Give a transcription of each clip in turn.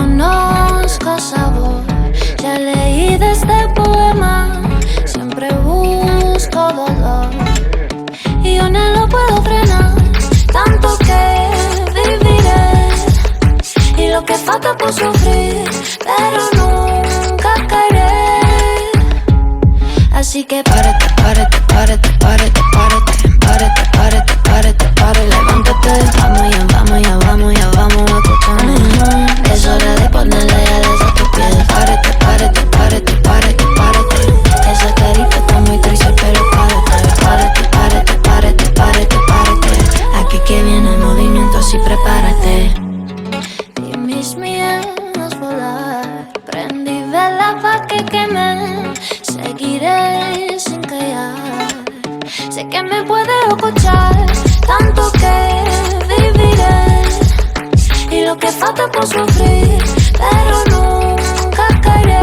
conozco sabor, ya leí de este poema. Siempre busco dolor y yo no lo puedo frenar. Tanto que viviré y lo que falta por sufrir, pero nunca caeré. Así que párate, párate, párate, párate, párate, párate, párate, párate, párate, levántate. Vamos ya, vamos ya, vamos ya, vamos a escucharme. Es hora de ponerle alas a tus pies. Párate, párate, párate, párate, párate. Esa carita está muy triste, pero párate. Párate, párate, párate, párate, párate. Aquí que viene el movimiento, así prepárate. Y mis miedos volar, prendí vela pa' que queme. Seguiré sin callar, sé que me puede escuchar. Tanto que viviré y lo que falta por sufrir, pero nunca caeré.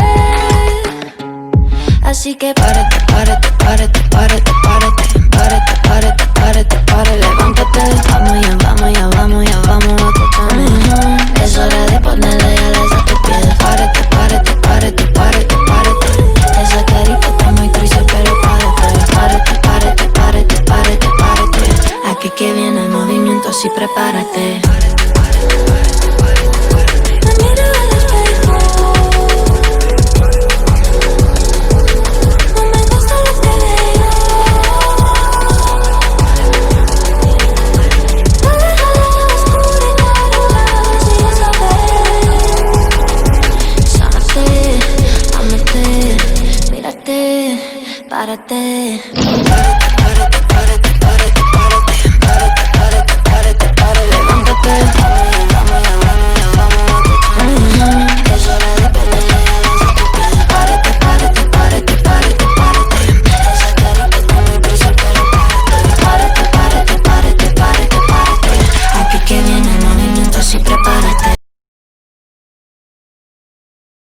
Así que párate, párate, párate, párate, párate, párate, párate, párate, párate, levántate. Vamos ya, vamos ya, vamos ya, vamos a escucharme. Es hora de ponerle alas a tus pies. Párate, párate, párate, párate, párate. Esa carita está muy triste, pero párate. Párate, párate, párate, párate, párate. Aquí que viene el movimiento, así prepárate. Me miro al espejo, no me gusta lo que veo. Aleja la oscuridad, si ya sabes. Sánate, ámate, mírate, párate.